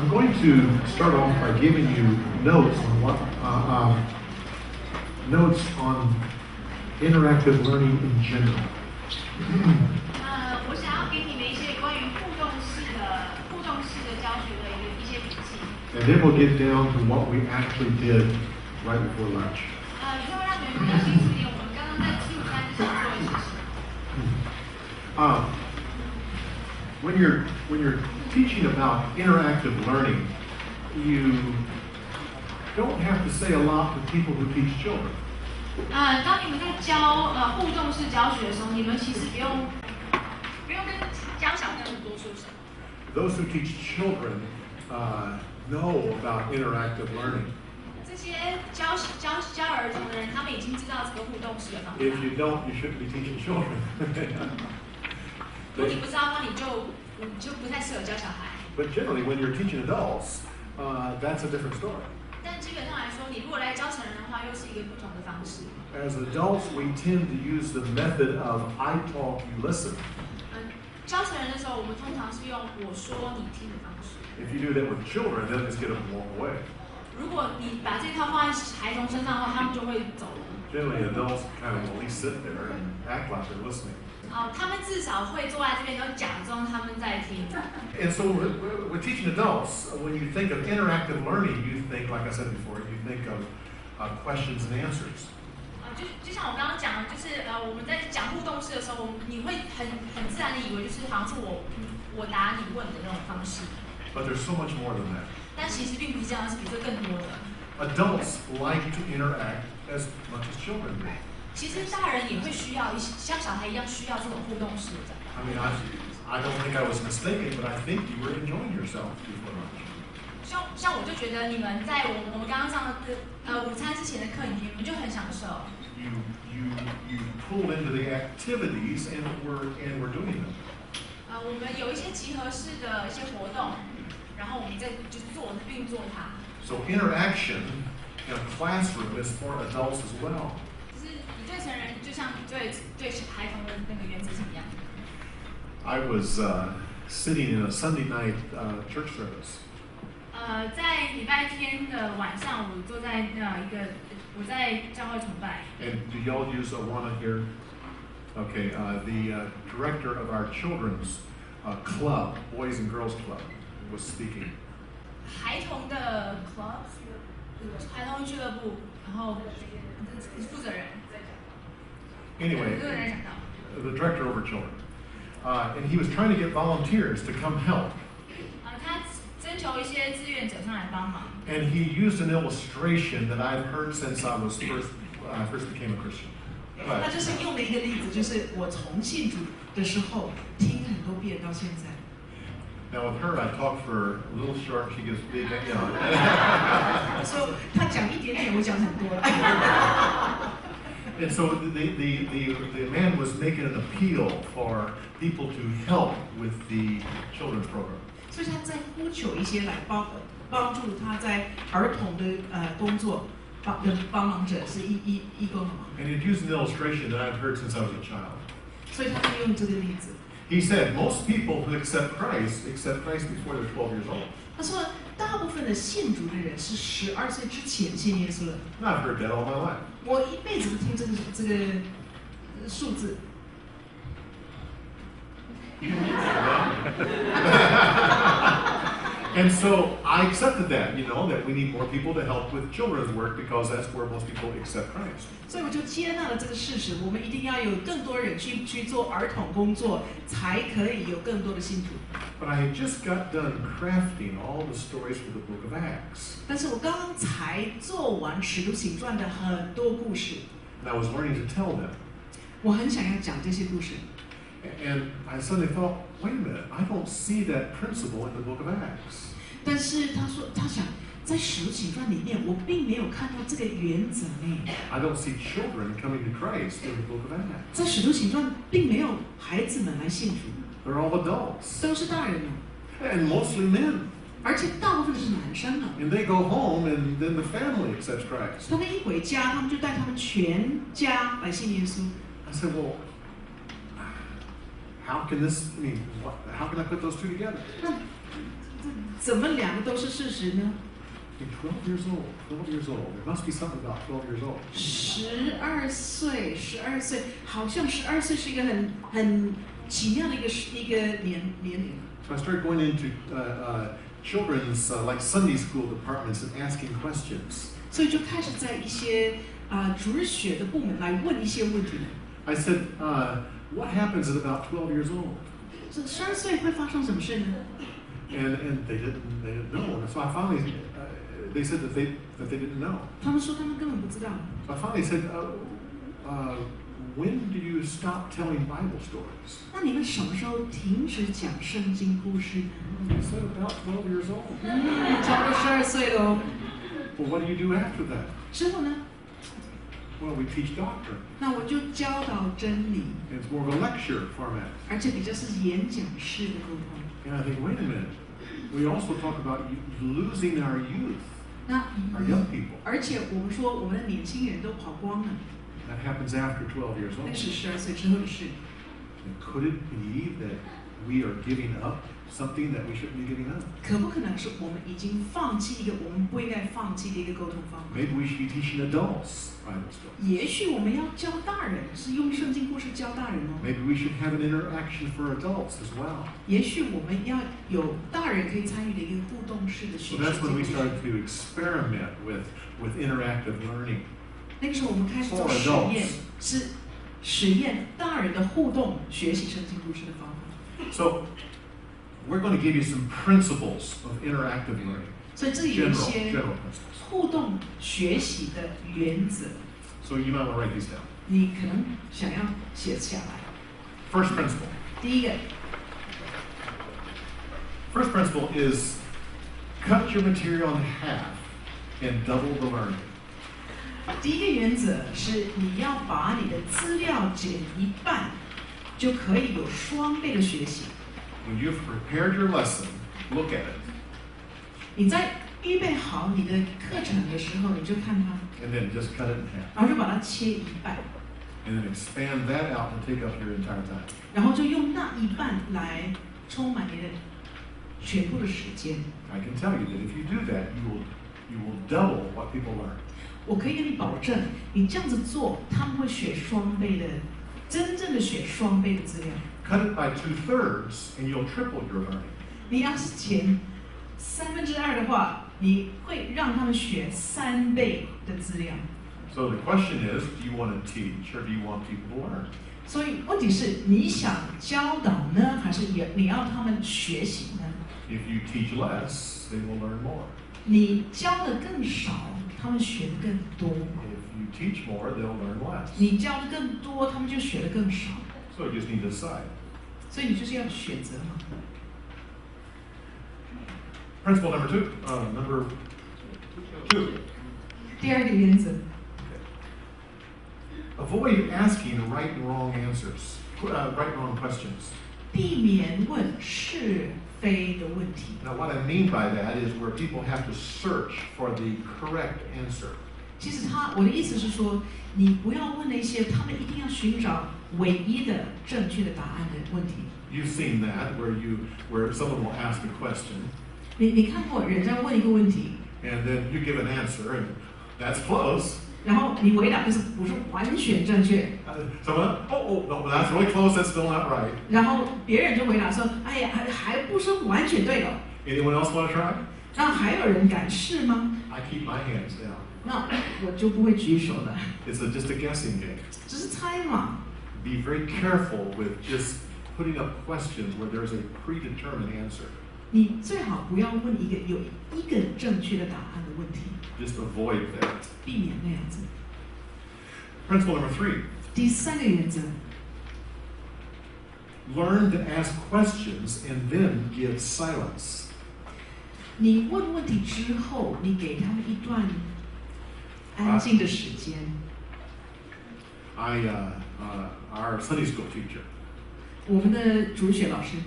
I'm going to start off by giving you notes on interactive learning in general. 我想要给你们一些关于互动式的教学的一些笔记。And then we'll get down to what we actually did right before lunch. 就让你们比较清楚一点，我们刚刚在吃午餐之前做的事情。When you're teaching about interactive learning, you don't have to say a lot to people who teach children. 当你们在教互动式教学的时候，你们其实不用跟教小朋友多说什么。Those who teach children know about interactive learning. 这些教儿童的人，他们已经知道这个互动式的方法。If you don't, you shouldn't be teaching children. 如果你不知道的话，你就不太适合教小孩。But generally, when you're teaching adults, that's a different story. 但基本上来说，你如果来教成人的话，又是一个不同的方式。As adults, we tend to use the method of I talk, you listen. 教成人的时候，我们通常是用我说你听的方式。If you do that with children, they'll just get up and walk away. 如果你把这套放在孩童身上的话，他们就会走了。Generally, adults kind of at least sit there and act like they're listening. 他们至少会坐在这边，都假装他们在听。And so, we're teaching adults. When you think of interactive learning, you think, like I said before, you think of questions and answers. 就像我刚刚讲的，就是我们在讲互动式的时候，你会很自然的以为就是好像是我答你问的那种方式。But there's so much more than that. 但其实并不是这样，是比这更多的。Adults like to interact as much as children do. 其实大人也会需要像小孩一样需要这种互动式的。I mean, I don't think I was mistaken, but I think you were enjoying yourself before lunch. 像我就觉得你们在我们刚刚上的午餐之前的课影片，你们就很享受。You pulled into the activities and we're doing them. 我们有一些集合式的一些活动，然后我们在就是运作它。So interaction in a classroom is for adults as well. 就是你对成人，就像对孩童的那个原则是一样的。I was sitting in a Sunday night church service. 在礼拜天的晚上，我坐在我在教会崇拜。And do y'all use Awana here? Okay, the director of our children's club, Boys and Girls Club, was speaking. 孩童的 club， 孩童俱乐部，然后负责人。Anyway, the director over children, and he was trying to get volunteers to come help. 他征求一些志愿者上来帮忙。And he used an illustration that I've heard since I was first became a Christian. 他就是用了一个例子，就是我从信主的时候听很多遍到现在。Now with her, I talk for a little short. She gives big, you know. 所以他讲一点点，我讲很多了。And so the man was making an appeal for people to help with the children's program. 所以他在呼求一些来帮助他在儿童的工作帮忙者是义工的嘛。And he used an illustration that I've heard since I was a child. 所以他就用这个例子。He said most people who accept Christ before they're 12 years old. 他说，大部分的信主的人是12岁之前信耶稣的。And I've heard that all my life. 我一辈子都听这个数字。And so I accepted that, that we need more people to help with children's work because that's where most people accept Christ. 所以我就接纳了这个事实，我们一定要有更多人去做儿童工作，才可以有更多的信徒。But I had just got done crafting all the stories for the book of Acts. 但是我刚刚才做完《使徒行传》的很多故事。And I was learning to tell them. 我很想要讲这些故事。And I suddenly thought, wait a minute, I don't see that principle in the book of Acts. 但是他想在《使徒行传》里面，我并没有看到这个原则呢。I don't see children coming to Christ in the book of Acts. 在《使徒行传》并没有孩子们来信主。They're all adults. 都是大人呢。And mostly men. 而且大部分是男生呢。And they go home, and then the family accepts Christ. 他们一回家，他们就带他们全家来信耶稣。I said, well, how can I put those two together? 那怎么两个都是事实呢？ 12 years old, 12 years old. There must be something about 12 years old. 12岁，好像12岁是一个很奇妙的一个年龄。 So I started going into children's like Sunday school departments and asking questions. 所以就开始在一些主日学的部门来问一些问题。 I said, what happens at about 12 years old? 这12岁会发生什么事呢？ And they didn't know. And so I finally, they said that they didn't know. 他们说他们根本不知道。 So I finally said, when do you stop telling Bible stories? 那你们什么时候停止讲圣经故事呢？ They said about 12 years old. 差不多12岁喽。 Well, what do you do after that? 之后呢？ Well, we teach doctrine. 那我就教导真理， It's more of a lecture format. 而且比较是演讲式的沟通。 And I think, wait a minute. We also talk about losing our youth, 那 our young people. 而且我们说我们的年轻人都跑光了， That happens after 12 years 那 old. 是12岁之后的事。 And could it be that we are giving up something that we shouldn't be giving up? 可不可能是我们已经放弃一个我们不应该放弃的一个沟通方法？ Maybe we should be teaching adults Bible stories. 也许我们要教大人，是用圣经故事教大人哦。 Maybe we should have an interaction for adults as well. 也许我们要有大人可以参与的一个互动式的 So 学习 that's when we 经历。 started to experiment with interactive learning. 那个时候我们开始做 For 实 adults. 验，是实验大人的互动学习圣经故事的方法。 So we're going to give you some principles of interactive learning. 所以这里有一 General 些 principles. 互动学习的原则， So you might want to write these down. 你可能想要写下来。 First principle. 第一个， First principle is cut your material in half and double the learning. 第一个原则是你要把你的资料减一半，就可以有双倍的学习。 When you've prepared your lesson, look at it, 你在预备好你的课程的时候，你就看它， and then just cut it in half. 然后就把它切一半， And then expand that out and take up your entire time. 然后就用那一半来充满你的全部的时间。 I can tell you that if you do that, you will double what people learn. 我可以跟你保证，你这样子做，他们会学双倍的，真正的学双倍的资料。 Cut it by 2/3, and you'll triple your learning. 你要是减2/3的话，你会让他们学3倍的资料。 So the question is, do you want to teach or do you want people to learn? 所以问题是，你想教导呢，还是你要他们学习呢？ If you teach less, they will learn more. 你教的更少，他们学的更多； If you teach more, they'll learn less. 你教的更多，他们就学的更少。 So you just need to decide. 所以你就是要选择嘛。 Principle number 2. Number 2. 第二个原则， Avoid asking right and wrong answers. Right and wrong questions. 避免问是非的问题。 Now, what I mean by that is where people have to search for the correct answer. 其实我的意思是说，你不要问那些他们一定要寻找唯一的正确的答案的问题。 You've seen that where someone will ask a question 你看过人家问一个问题， and then you give an answer and that's close. 然后你回答就是不是完全正确， Someone, no, that's really close. That's still not right. 然后别人就回答说，哎呀，还不是完全对的。 Anyone else want to try? 那还有人敢试吗？ I keep my hands down. 那我就不会举手了， It's just a guessing game. 只是猜嘛。 Be very careful with just putting up questions where there's a predetermined answer. 你最好不要问有一个正确的答案的问题， Just avoid that. 避免那样子。 Principle number 3. 第三个原则， Learn to ask questions and then give silence. 你问问题之后，你给他们一段安静的时间。 Our Sunday school teacher 我们的主学老师，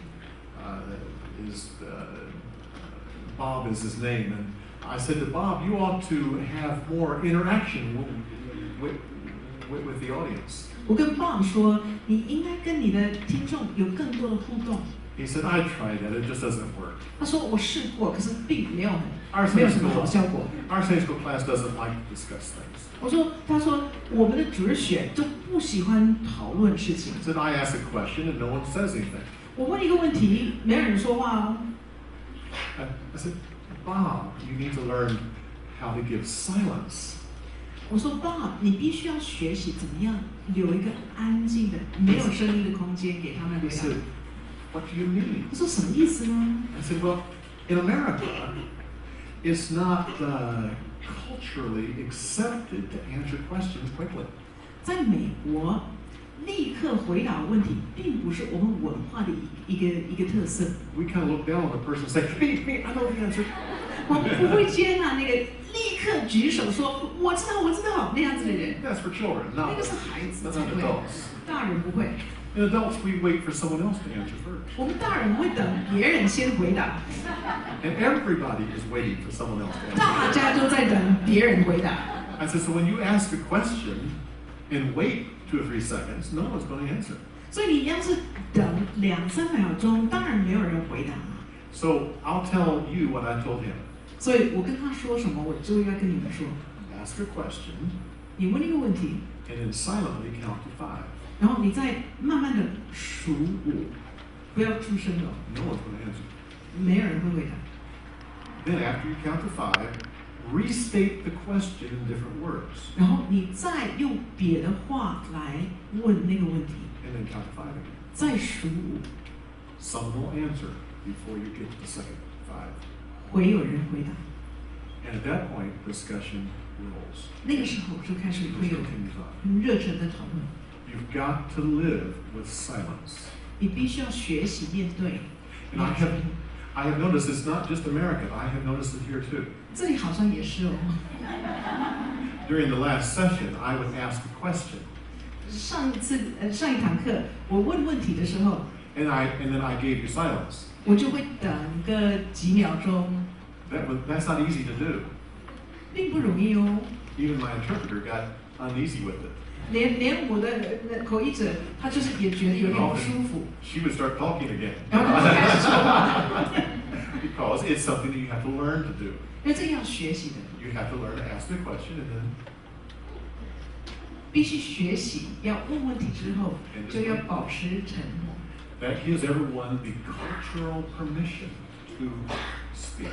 Bob is his name, and I said to Bob, you ought to have more interaction with the audience. 我跟 Bob 说，你应该跟你的听众有更多的互动。He said, I tried that. It just doesn't work. 他说我试过，可是并没有Our 没有 Sunday 什么好 school, 效果。 our Sunday school class doesn't like to discuss things. 他说我们的主日学就不喜欢讨论事情。 He said, I ask a question and no one says anything. 我问一个问题，没有人说话哦。I said, Bob, you need to learn how to give silence. 我说 Bob，你必须要学习怎么样留一个安静的、没有声音的空间给他们 He 回答。 said, what do you mean? 他说什么意思呢？ I said, well, in America, it's not culturally accepted to answer questions quickly. 在美国，立刻回答问题，并不是我们文化的一个特色。We kind of look down on the person and say, me, I know the answer. 我们不会接纳那个立刻举手说我知道那样子的人。 That's for children, 那 not 个是孩子 not 才会， adults. 大人不会。 In adults, we wait for someone else to answer first. 我们大人会等别人先回答， And everybody is waiting for someone else to answer. 大家都在等别人回答。 I said, so when you ask a question and wait 2 or 3 seconds, no one's going to answer. 所以你要是等2-3秒钟，当然没有人回答。 So I'll tell you what I told him. 所以我跟他说什么，我就应该跟你们说。 Ask a question 你问一个问题， and then silently count to 5. 然后你再慢慢的数5，不要出声了， No one's going to answer. 没有人会回答。 Then after you count to 5, restate the question in different words. 然后你再用别的话来问那个问题， And then count to 5 again. 再数5， Someone will answer before you get to the second 5. 会有人回答。 And at that point, discussion rolls. 那个时候就开始会有 Continues on. 很热忱的讨论。 You've got to live with silence. 你必须要学习面对。 And I have noticed it's not just America. I have noticed it here too. 这里好像也是哦。 During the last session, I would ask a question. 上一堂课，我问问题的时候， And then I gave you silence. 我就会等个几秒钟， That's not easy to do. 并不容易哦。 Even my interpreter got uneasy with it. 连我的口译者，他就是也觉得有点不舒服， She would start talking again. 然后他就开始说话。 Because it's something that you have to learn to do. 因为这个要学习的， You have to learn to ask the question and then 必须学习，要问问题之后，就要保持沉默。 that gives everyone the cultural permission to speak.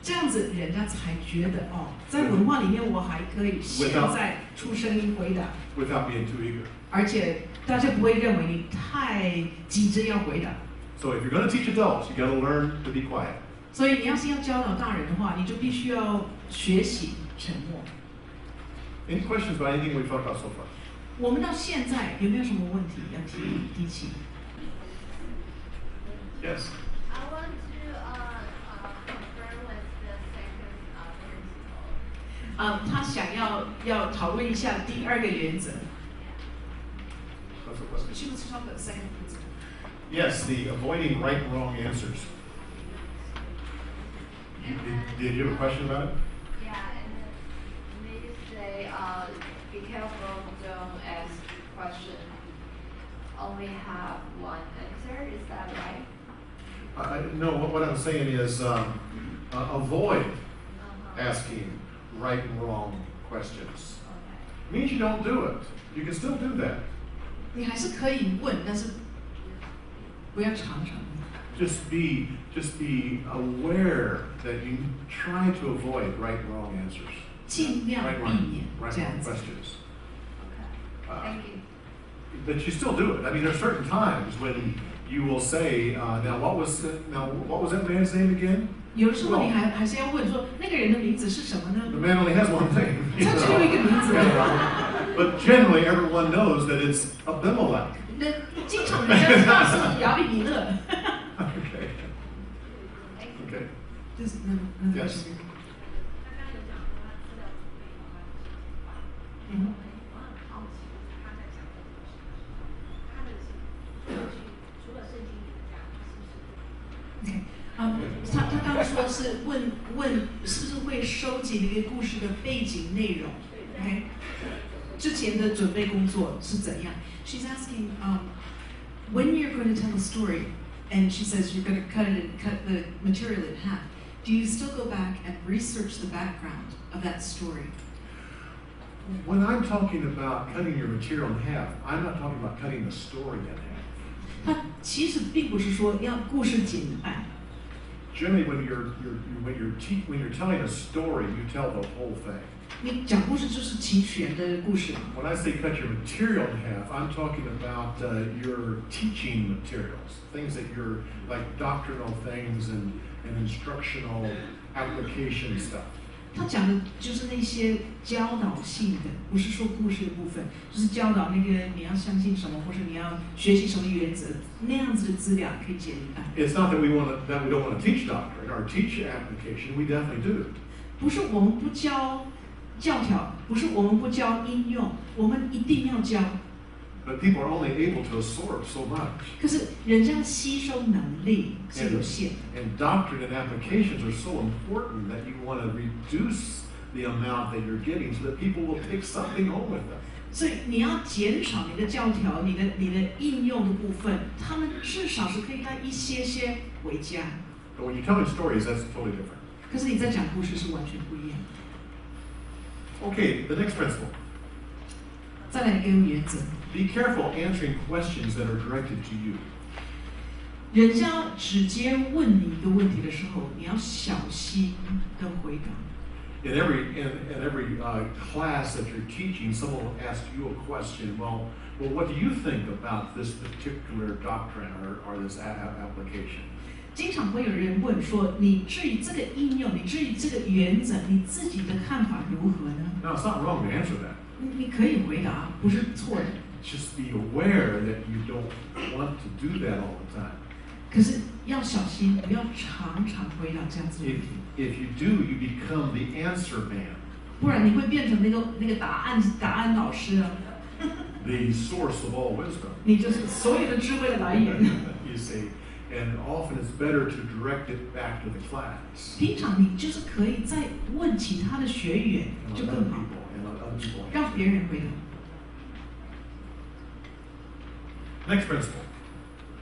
这样子，人家才觉得哦，在文化里面我还可以现在出声音回答， Without being too eager. 而且大家不会认为你太急着要回答。 So if you're going to teach adults, you got to learn to be quiet. 所以你要是要教导大人的话，你就必须要学习沉默。 Any questions about anything we've talked about so far? 我们到现在有没有什么问题要提起？ Yes. I want to confirm with the second principle. 他想要讨论一下第2个原则。 What's the question? She wants to talk about the second principle. Yes, the avoiding right and wrong answers. Did you have a question about it? Yeah, and then maybe say, be careful, don't ask question, only have one answer, is that right? No, what I'm saying is avoid Uh-huh. asking right and wrong questions. Okay. Means you don't do it. You can still do that. 你还是可以问，但是不要常常。 Just be aware that you try to avoid right and wrong answers. 尽量 Right 避 and 免 wrong 这样子。 questions. Okay, thank you. But you still do it. I mean, there are certain times when you will say, now what was that man's name again? 有的时候你还是要问说那个人的名字是什么呢？ The man only has one name. 他只有一个名字。 But generally, everyone knows that it's Abimelech. 那经常人家知道是亚比米勒。 Okay. Okay. 就是那 Yes. 嗯。 OK， 他刚刚说是问是不是会收集那个故事的背景内容 ，OK？之前的准备工作是怎样。She's asking, when you're going to tell a story, and she says you're going to cut the material in half. Do you still go back and research the background of that story? When I'm talking about cutting your material in half, I'm not talking about cutting the story in half. 它其实并不是说要故事剪半。Generally, when you're telling a story, you tell the whole thing. 你讲故事就是齐全的故事。When I say cut your material in half, I'm talking about your teaching materials, things that you're like doctrinal things and instructional application stuff. 他讲的就是那些教导性的，不是说故事的部分，就是教导那个你要相信什么，或者你要学习什么原则，那样子的资料可以剪一半。It's not that we don't want to teach doctrine or teach application. We definitely do. 不是我们不教教条，不是我们不教应用，我们一定要教。But people are only able to absorb so much. 可是人家吸收能力是有限的。And doctrine and applications are so important that you want to reduce the amount that you're getting so that people will take something home with them. 所以你要减少你的教条，你的应用的部分，他们至少是可以带一些回家。But when you're telling stories, that's totally different. 可是你在讲故事是完全不一样的。Okay, the next principle. 再来一个原则。Be careful answering questions that are directed to you. 人家直接问你一个问题的时候，你要小心的回答。In every class that you're teaching, someone will ask you a question. Well, what do you think about this particular doctrine or this application? 经常会有人问说：“你至于这个应用，你至于这个原则，你自己的看法如何呢？” Now, it's not wrong to answer that. 你可以回答，不是错的。Just be aware that you don't want to do that all the time. 可是要小心，不要常常回答这样子的问题。If you do, you become the answer man. 不然你会变成那个答案老师啊。The source of all wisdom. 你就是所有的智慧的来源。You see, and often it's better to direct it back to the class. 平常你就是可以再问其他的学员，就更好，让别人回答。Next principle.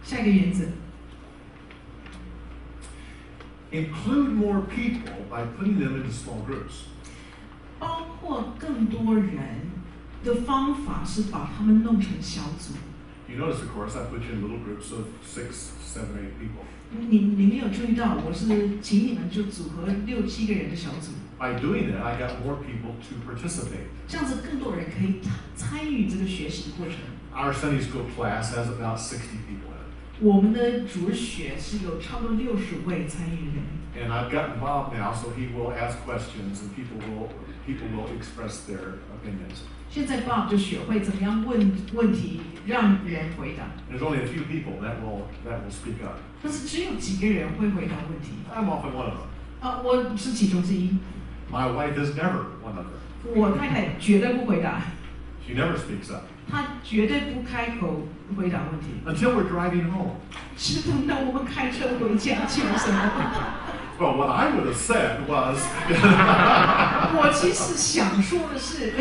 下一个原则。Include more people by putting them into small groups. 包括更多人的方法是把他们弄成小组。You notice, of course, I put you in little groups of 6, 7, 8 people. 你没有注意到，我是请你们就组合6、7个人的小组。By doing that, I got more people to participate. 这样子更多人可以参与这个学习的过程。Our Sunday school class has about 60 people in it. 我们的主学是有差不多60位参与人。And I've gotten Bob now, so he will ask questions and people will express their opinions. 现在 Bob 就学会怎么样问题，让人回答。There's only a few people that will speak up. 但是只有几个人会回答问题。I'm often one of them. 我是其中之一。My wife is never one of them. 我太太绝对不回答。She never speaks up. 她绝对不开口回答问题。Until we're driving home. 是等到我们开车回家讲什么？Well, what I would have said was. 我其实想说的是。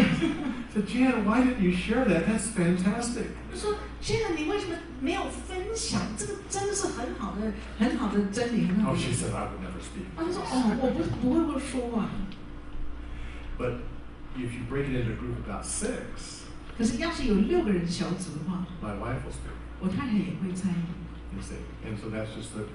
So Janet, why didn't you share that? That's fantastic. 就说 Janet， 你为什么没有分享？这个真的是很好的真理。Oh, she said I would never speak. 她就说我不会说啊。But if you break it into a group of about 6. 可是要是有6个人小组的话 ，My wife will speak. 我太太也会参与。You see, and so that's just the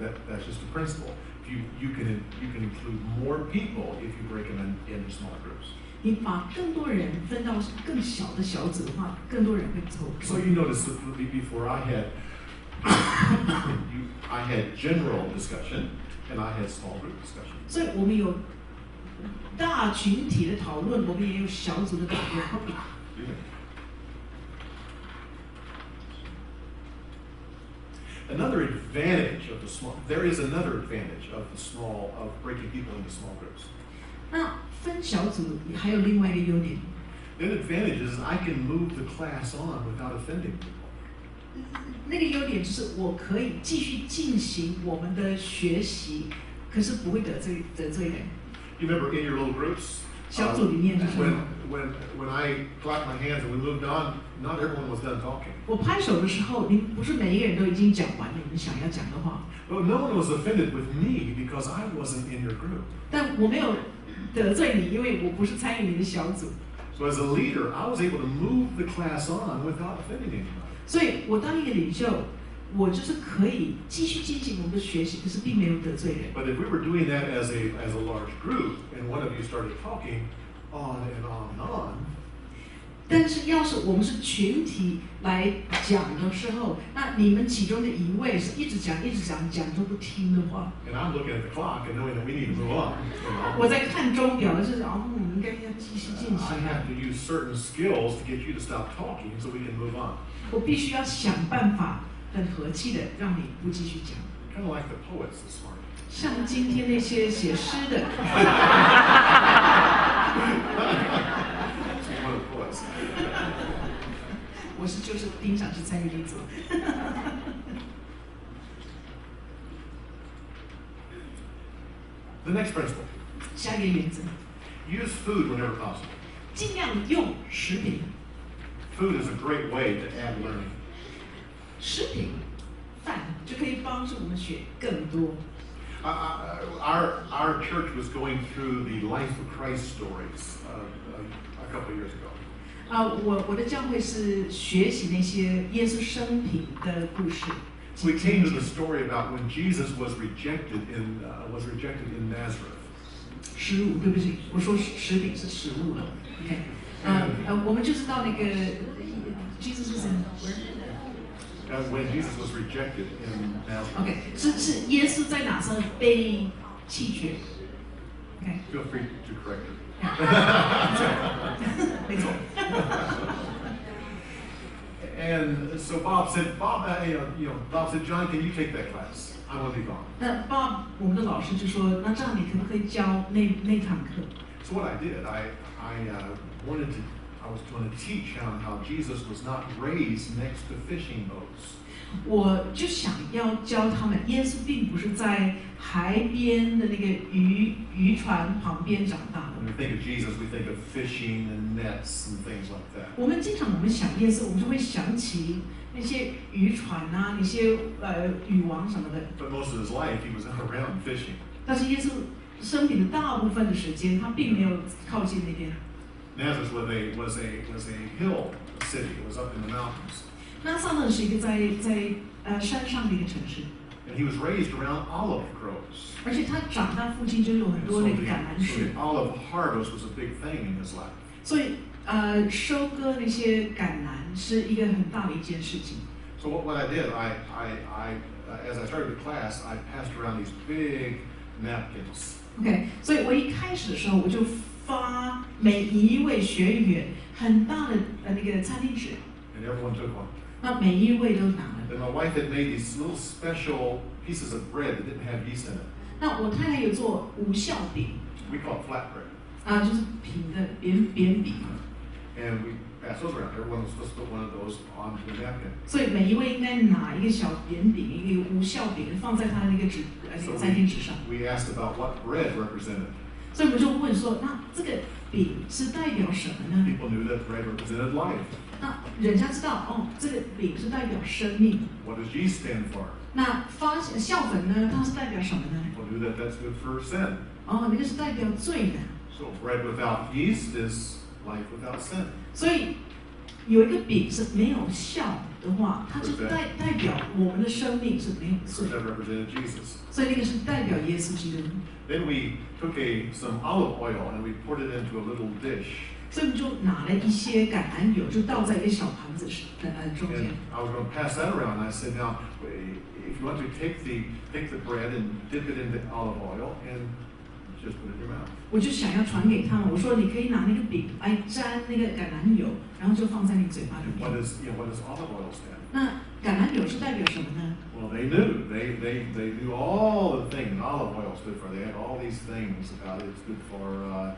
principle. You can include more people if you break them into smaller groups. 你把更多人分到更小的小组的话，更多人会走。So you notice that before I had general discussion and I had small group discussion. 所以我们有大群体的讨论，我们也有小组的讨论。Another advantage of the small, there is another advantage of breaking people into small groups. 那分小组还有另外一个优点。The advantage is I can move the class on without offending people. 那个优点就是我可以继续进行我们的学习，可是不会得罪人。You remember in your little groups, 小组里面是什么？ When I clapped my hands and we moved on, not everyone was done talking. 我拍手的时候，你不是每一个人都已经讲完你们想要讲的话， But no one was offended with me because I wasn't in your group. 但我没有得罪你，因为我不是参与你的小组， So as a leader, I was able to move the class on without offending anybody. 所以我当一个领袖，我就是可以继续进行我们的学习，可是并没有得罪人。 But if we were doing that as a large group, and one of you started talking on and on and on, 但是要是我们是群体来讲的时候，那你们其中的一位是一直讲都不听的话， and I'm looking at the clock and knowing that we need to move on, 我在看钟表，就是我们应该要继续进 I 行 have to use certain skills to get you to stop talking so we can move on. 我必须要想办法很和气的让你不继续讲， Kind of like the poets this morning. 像今天那些写诗的。She's one of the poets. 我就是平常是参与力组。The next principle: 下一个原则， use food whenever possible. 尽量用食品， Food is a great way to add learning. 食品饭就可以帮助我们学更多。 Our church was going through the life of Christ stories a couple of years ago. 我的教会是学习那些耶稣生平的故事。 We came to the story about when Jesus was rejected in Nazareth. 食物，对不起，我说食品是食物了。OK，我们就是到那个 Jesus was in where？ When Jesus was rejected in Nazareth. OK，是耶稣在哪上被弃绝 ？OK， Feel free to correct her. 没错。And so Bob said, Bob said, John, can you take that class? I want to be gone. 那 Bob 我们的老师就说，那这样你可不可以教那堂课？ So what I did, I was going to teach how Jesus was not raised next to fishing boats. 我就想要教他们，耶稣并不是在海边的那个渔船旁边长大的。 When we think of Jesus, we think of fishing and nets and things like that. 我们想耶稣，我们就会想起那些渔船啊，那些渔网什么的。 But most of his life, he was around fishing. 但是耶稣生命的大部分的时间，他并没有靠近那边。 Nazareth was a hill city. It was up in the mountains. 那撒勒是一个在山上的一个城市， And he was raised around olive groves. 而且他长大附近就有很 And 多 so 那个橄榄 the 树， olive harvest was a big thing in his life. 所以收割那些橄榄是一个很大的一件事情。 So what I did, as I started the class, I passed around these big napkins. OK， 所以我一开始的时候我就发每一位学员很大的那个餐巾纸， And everyone took one. 那每一位都拿了。 And my wife had made these little special pieces of bread that didn't have yeast in it. 那我太太有做无效饼， We call it flatbread. 就是平的扁饼， And we passed those around. Everyone was supposed to put one of those onto the napkin. 所以每一位应该拿一个小扁饼，一个无效饼放在他的那个餐巾纸上。 we asked about what bread represented. 所以我们就问说，那这个饼是代表什么呢？ People knew that bread represented life. 那人家知道，这个饼是代表生命。 What does yeast stand for? 那酵粉呢？它是代表什么呢？ People knew that that's good for sin. 那个是代表罪的。 So bread without yeast is life without sin. 所以有一个饼是没有酵的话，它就代表我们的生命是没有 So 罪。 that represented Jesus. 所以那个是代表耶稣基督。 Then we took some olive oil and we poured it into a little dish. 所以我们就拿了一些橄榄油，就倒在一个小盘子中间 And。I was going to pass that around. And I said, now, if you want to take the bread and dip it into olive oil and just put it in your mouth. 我就想要传给他们，我说你可以拿那个饼来沾那个橄榄油，然后就放在你嘴巴里 What 面。 does olive oil stand? 那橄榄油是代表什么呢？ Well, they knew. They knew all the things olive oil stood for. They had all these things about it. It's good for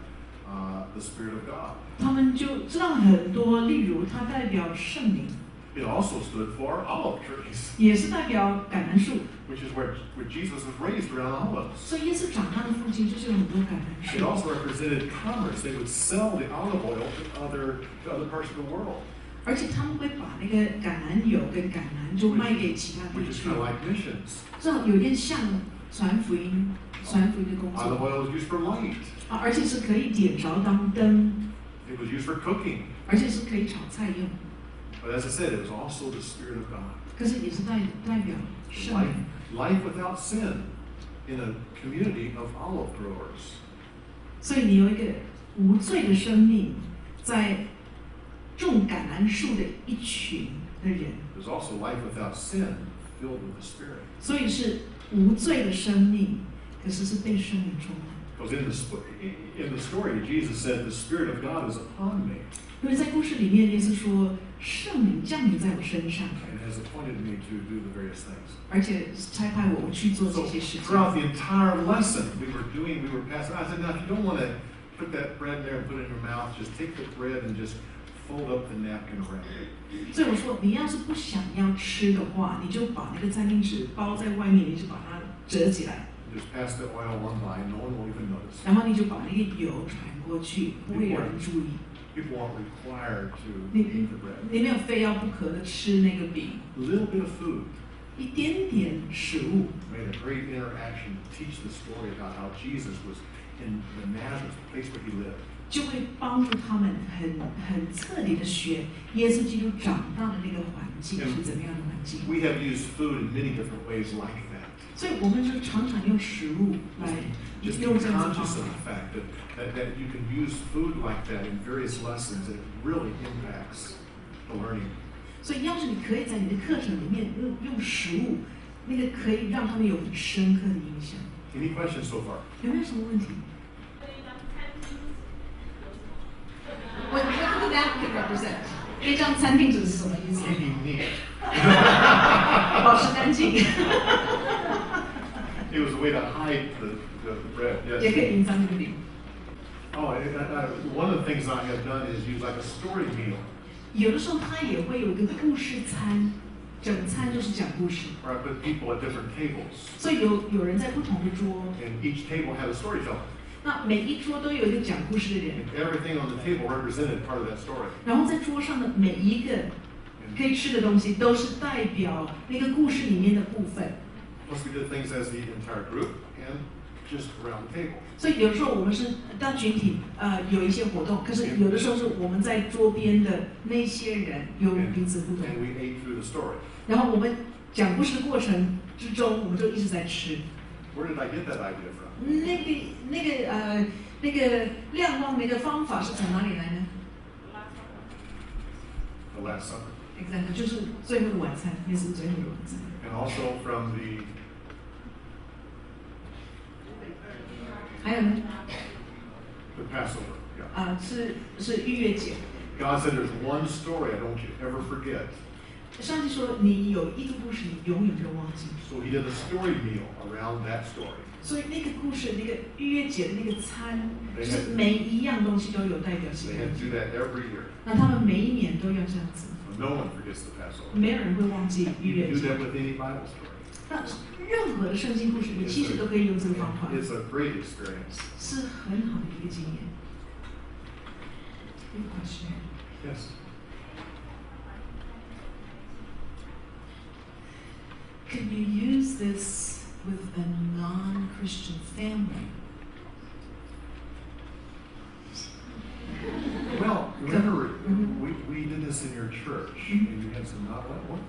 the Spirit of God. 他们就知道很多，例如它代表圣灵。It also stood for olive trees, 也是代表橄榄树。which is where Jesus was raised around olives. 所以耶稣长大的附近就是有很多橄榄 It 树， also represented commerce. They would sell the olive oil to other parts of the world, 而且他们会把那个橄榄油跟橄榄就卖给其他地 which is 区 kind of，like missions. 这有点像传福音的工 Olive 作 oil was used for light. 啊，而且是可以点着当灯， It was used for cooking. 而且是可以炒菜用， But as I said, it was also the Spirit of God. 可是也是代表圣 Life, 灵。 life without sin in a community of olive growers. 所以你有一个无罪的生命，在种橄榄树的一群的人， There's also life without sin filled with the Spirit. 所以是无罪的生命，可是是被圣灵充满。 Because in the story, Jesus said, "The Spirit of God is upon me 因为在故事里面，耶稣说圣灵降临在我身上， and has appointed me to do the various things." 而且差派我去做 So 这些事情。 throughout the entire lesson, we were passing. I said, "Now, if you don't want to put that bread there and put it in your mouth, just take the bread and just fold up the napkin around it." 所以我说，你要是不想要吃的话，你就把那个餐巾纸包在外面，你就把它折起来， Just pass the oil on by, no one will even notice. 然后你就把那个油传过去，不会有人注意。 People aren't required to 你 eat the bread. 你没有非要不可的吃那个饼， A little bit of food 一点点食物， made a great interaction to teach the story about how Jesus was in the Nazareth, the place where he lived. 就会帮助他们很彻底的学耶稣基督长大的那个环境是怎么样的环境。 We have used food in many different ways like that. 所以我们就常常用食物来 Just be 用这样子的方 conscious of 法。 the fact that you can use food like that in various lessons and it really impacts the learning. 所以要是你可以在你的课程里面用食物，那个可以让他们有很深刻的影响。 Any questions so far? 有没有什么问题？What do that represent？ 那张餐厅纸是什么意思？ Keeping neat. 保持干净， It was a way to hide the bread. 也可 Yes. 以隐藏那个饼。 Oh, one of the things I have done is use like a story meal. 有的时候他也会有一个故事餐，整餐就是讲故事。 Where I put people at different tables. 所以有人在不同的桌， And each table had a storyteller. 那每一桌都有一个讲故事的人， And everything on the table represented part of that story. 然后在桌上的每一个可以吃的东西都是代表那个故事里面的部分。 Plus we did things as the entire group and just around the table. 所以有的时候我们是当群体，有一些活动，可是有的时候是我们在桌边的那些人有彼此互动， And we ate through the story. 然后我们讲故事的过程之中，我们就一直在吃。 Where did I get that idea from? 那个亮光那个方法是从哪里来呢 The Last Supper. ？Exactly，就是最后的晚餐，耶稣最后的晚餐。 And also from the 还有呢？ Passover. Yeah. 是逾越节。 God said there's one story I don't want you to ever forget. 上帝说你有一个故事，你永远不要忘记。 So he did a story meal around that story. 所以那个故事，那个逾越节的那个餐，就是每一样东西都有代表性 They 的 had to do that every year. 那他们每一年都要这样子， No one forgets the Passover. 没有人会忘记逾 You 越 can do 节。 that with any Bible story. 那任何的圣经故事，你其实都可以用这个方法， It's a great experience. 是很好的一个经验。Good question. Yes. Can you use this with a non-Christian family? Well, remember, Mhm. we did this in your church, and you had some not what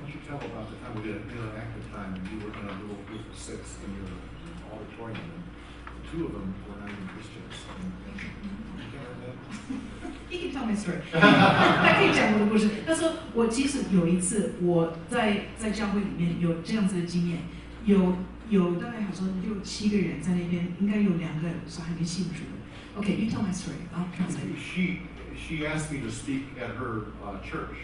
don't you tell about the time we did an interactive time, and you were in a little group of 6 in your auditorium, and 2 of them were not even Christians. And you can't remember that? You can tell my story. 他可以讲我的故事。他说，我其实有一次我在教会里面有这样子的经验，有大概好像6、7个人在那边，应该有2个是还没信主的。Okay, you tell my story. I'll translate. She asked me to speak at her church.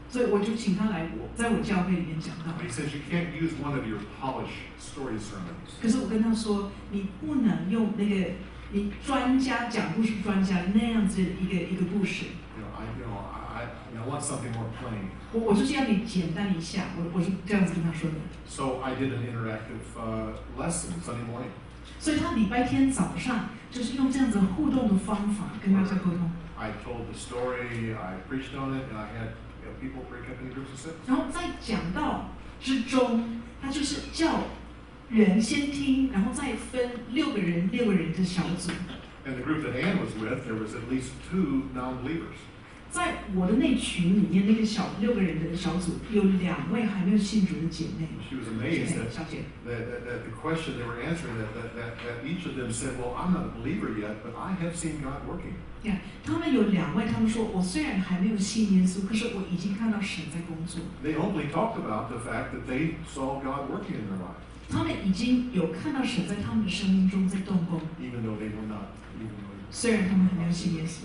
所以我就请他来在我教会里面讲到。 He says you can't use one of your polished story sermons. 可是我跟他说，你不能用那个你专家讲故事专家那样子的一个故事。I I want something more plain. 我就是要你简单一下，我是这样子跟他说的。So I did an interactive lesson Sunday morning. 所以他礼拜天早上就是用这样子互动的方法跟大家沟通。I told the story, I preached on it, and I had people break up into groups of 6. 然后在讲道之中，他就是叫人先听，然后再分6个人的小组。In the group that Ann was with, there was at least 2 non-believers. 在我的那群里面，那个6个人的小组有2位还没有信主的姐妹。She was amazed 小姐。that the question they were answering, that each of them said, well, I'm not a believer yet, but I have seen God working. 他们有2位，他们说我虽然还没有信耶稣，可是我已经看到神在工作。They openly talked about the fact that they saw God working in their life. 他们已经有看到神在他们的生命中在动工， Even though they were not. 虽然他们还没有信耶稣。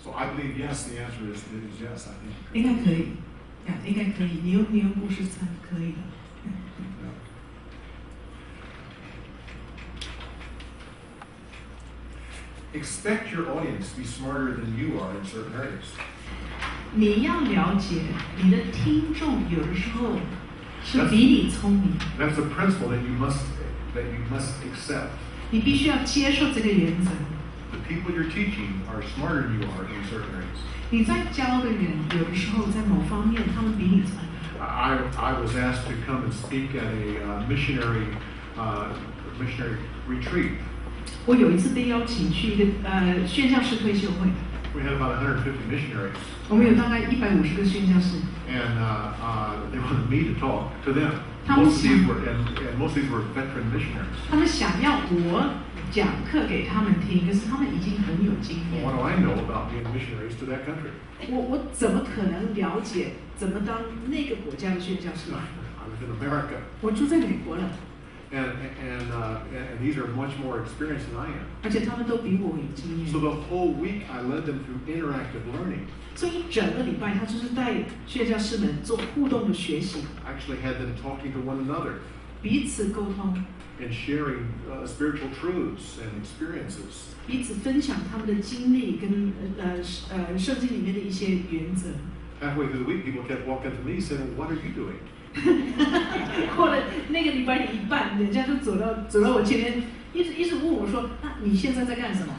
So I believe yes. The answer is yes. I think. 应该可以，应该可以。你用故事参可以的。Expect your audience to be smarter than you are in certain areas. 你要了解你的听众有的时候是比你聪明。That's a principle that you must accept. 你必须要接受这个原则。The people you're teaching are smarter than you are in certain areas. 你在教的人有的时候在某方面他们比你聪明。I was asked to come and speak at a missionary retreat. 我有一次被邀请去一个宣教士退休会。We had about 150 missionaries. 我们有大概150个宣教士。And they wanted me to talk to them. Most of these were veteran missionaries. 他们想要我讲课给他们听，可是他们已经很有经验。What do I know about being missionaries to that country? 我怎么可能了解怎么当那个国家的宣教士？ I was in America. 我住在美国了。And these are much more experienced than I am. 而且他们都比我有经验。 So the whole week I led them through interactive learning. 所以整个礼拜他就是带宣教士们做互动的学习。 I actually had them talking to one another. 彼此沟通。 And sharing spiritual truths and experiences. 彼此分享他们的经历跟圣经里面的一些原则。 Halfway through the week, people kept walking to me and saying, "What are you doing?" 过了那个礼拜的一半，人家就走到我前面，一直问我说：“那你现在在干什么？”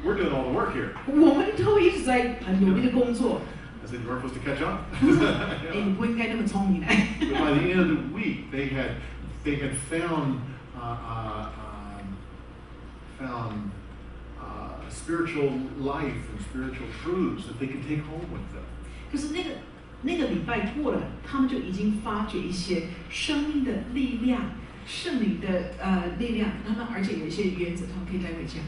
We're doing all the work here. 我们都一直在努力的工作。 I said, "You aren't supposed to catch up." 你不应该那么聪明来。 But by the end of the week, they had found spiritual life and spiritual truths that they could take home with them. 可是那个礼拜过了，他们就已经发掘一些生命的力量、圣灵的力量，他们而且有一些原则，他们可以带回家。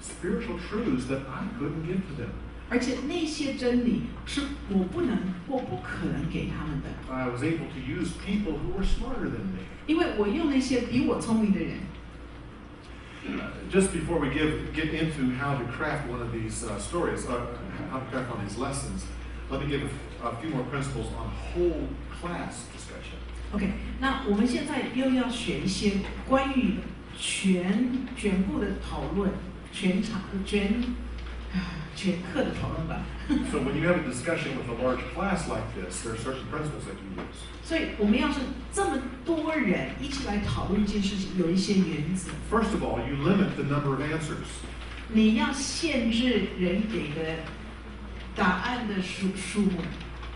Spiritual truths that I couldn't give to them. 而且那些真理是我不能或不可能给他们的。 I was able to use people who were smarter than me. 因为我用那些比我聪明的人。Just before we get into how to craft one of these stories, how to craft one of these lessons, let me give a few more principles on whole class discussion. OK， 那我们现在又要学一些关于全部的讨论，全课的讨论吧。So when you have a discussion with a large class like this, there are certain principles that you use. 所以我们要是这么多人一起来讨论一件事情，有一些原则。First of all, you limit the number of answers. 你要限制人给的答案的数目。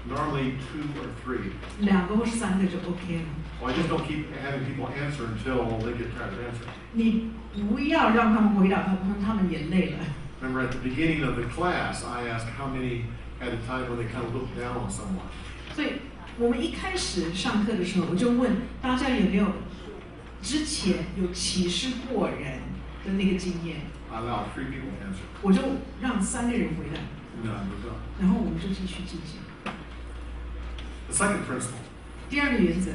Normally 2 or 3. 2个或是3个就 OK 了。Well, I just don't keep having people answer until they get tired of answering. 你不要让他们回答，他们也累了。Remember, at the beginning of the class, I asked how many had a time when they kind of looked down on someone. 所以我们一开始上课的时候，我就问大家有没有之前有歧视过人的那个经验。I allowed 3 people to answer. 我就让3个人回答。None was up. 然后我们就继续进行。The second principle 第2个原则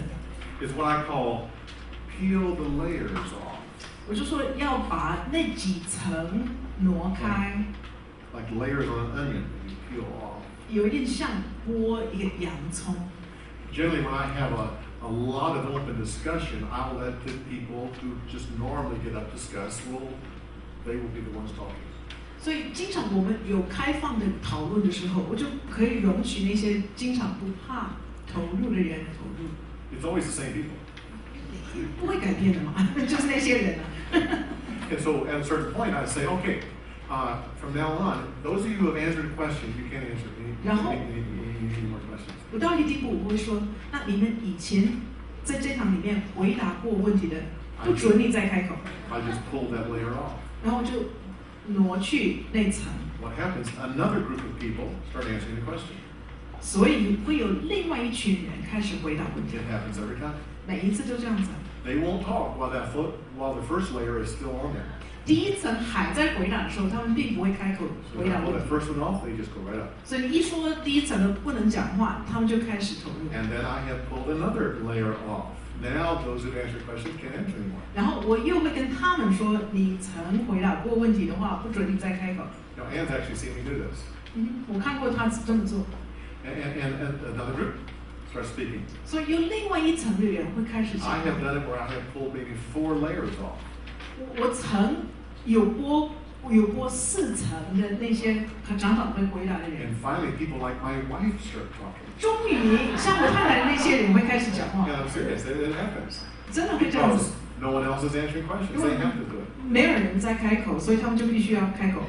is what I call peel the layers off. 我就说要把那几层挪开， Like layers on an onion that you peel off. 有一点像剥一个洋葱。Generally, when I have a lot of open discussion, I'll let the people who just normally get up to discuss, they will be the ones talking. 所以经常我们有开放的讨论的时候，我就可以容许那些经常不怕投入的人投入。It's always the same people. 不会改变的嘛，就是那些人啊。And so at a certain point, I say, okay, from now on, those of you who have answered a question, you can't answer any more questions. 我到一定地步，我会说，那你们以前在这堂里面回答过问题的，不准你再开口。I just pulled that layer off. 然后就挪去那层。What happens? Another group of people start answering the question. 所以会有另外一群人开始回答问题。 It happens every time. 每一次都这样子。They won't talk while the first layer is still on there. 第一层还在回答的时候，他们并不会开口 So 回答 when I pull 问 that 题。 first one off, they just go right up. 所以你一说第一层的不能讲话，他们就开始投入。 And then I have pulled another layer off. Now those who answer questions can't answer anymore. 然后我又会跟他们说，你曾回答过问题的话，不准你再开口。Now, Anne's actually seen me do this. 我看过他这么做。And another group starts speaking. 所以有另外一层的人会开始讲 I 话。 have done it where I have pulled maybe 4 layers off. 我曾有播4层的那些长长会回答的人， And finally, people like my wife start talking. 终于像我太太的那些人会开始讲话， Yeah, I'm serious. It happens. 真的会这样 Because 子。 no one else is answering questions. They have to do it. 没有人在开口，所以他们就必须要开口。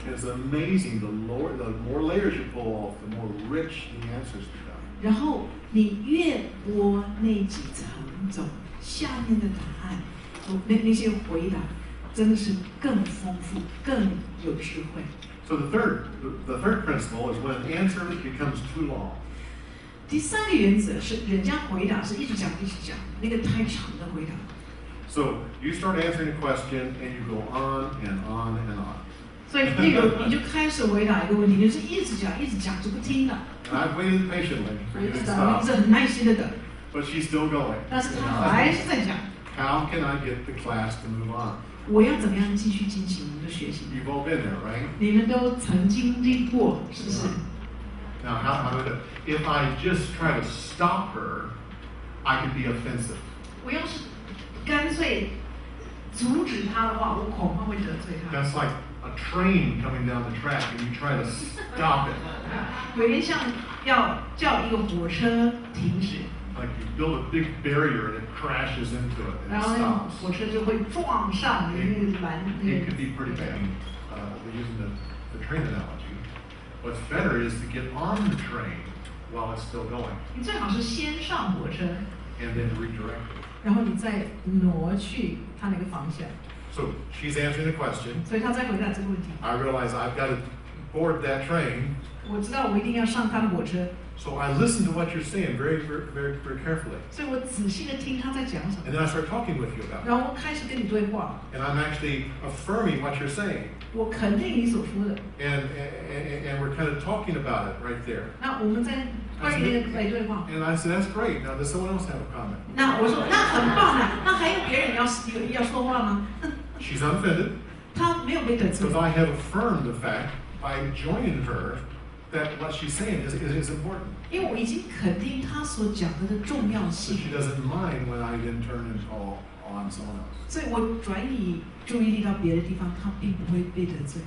It's amazing. The more layers you pull off, the more rich the answers become. 然后你越播那几层走，下面的答案，那些回答，真的是更丰富、更有智慧。 So the third principle is when an answer becomes too long. 第3个原则是，人家回答是一直讲一直讲，那个太长的回答。 So you start answering a question and you go on and on and on. 所以例如你就开始回答一个问题，你是一直讲一直讲就不听的， And I've waited patiently 我 for you 一 to 直 stop. 很耐心的等， But she's still going. 但是他还是在讲， How can I get the class to move on? 我要怎么样继续进行我们的学习？ You've all been there, right? 你们都曾经历过，是不是？ Now, how do I do it? If I just try to stop her, I could be offensive. 我要是干脆阻止他的话，我恐怕会得罪他。 That's like a train coming down the track and you try to stop it. 有点像要叫一个火车停止， Like you build a big barrier and it crashes into it 然 and 后 it 那个 stops. 火车就会撞上那个栏，那 It 个 could be pretty bad, using the train analogy. What's better is to get on the train while it's still going 你最好是先上火车， and then redirect it. 然后你再挪去他那个方向。 So she's answering the question. 所以他在回答这个问题。 I realize I've got to board that train. 我知道我一定要上他的火车， So I listen to what you're saying very carefully. 所以我仔细的听他在讲什 And 么， then I start talking with you about it. 然后我开始跟你对话， And I'm actually affirming what you're saying. 我肯定你所说的。 And we're kind of talking about it right there. 那我们在关于那个来对话， And I said, that's great. Now, does someone else have a comment? 那我说那很棒啊，那还有别人要说话吗？ She's unoffended 他没有被得罪 because，I have affirmed the fact by joining her that what she's saying is important. 因为我已经肯定他所讲的重要 So 性， she doesn't mind when I then turn and call on someone else. 所以我转移注意力到别的地方，他并不会被得罪。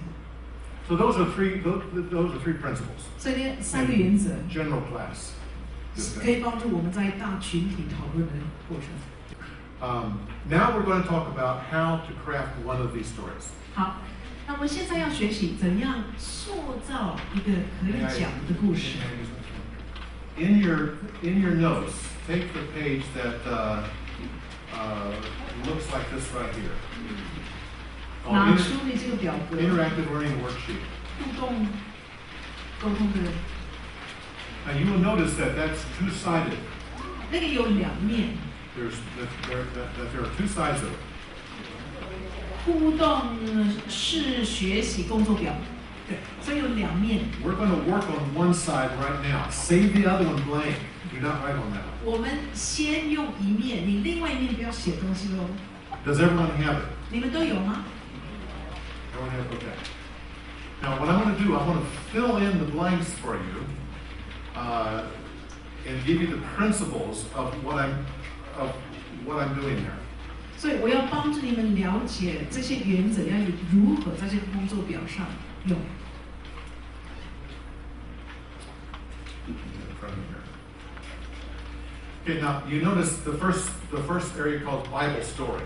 So those are three principles. 所以这3个原则 General class. 可以帮助我们在大群体讨论的过程。 Now we're going to talk about how to craft one of these stories. 好，那我们现在要学习怎样塑造一个可以讲的故事。 In your notes, take the page that looks like this right here. 拿出你这个表格， Interactive learning worksheet. 互动沟通的， Now you will notice that that's two-sided. 那个有2面。 There are 2 sides of it. 互动是学习工作表，对，所以有2面。 We're going to work on one side right now. Save the other one blank. Do not write on that one. 我们先用一面，你另外一面不要写东西喽。 Does everyone have it? 你们都有吗？ Everyone have it? Okay. Now what I want to do, I want to fill in the blanks for you and give you the principles of what I'm doing there. 所以我要帮助你们了解这些原则要如何在这个工作表上用。Okay, now you notice the first area called Bible story.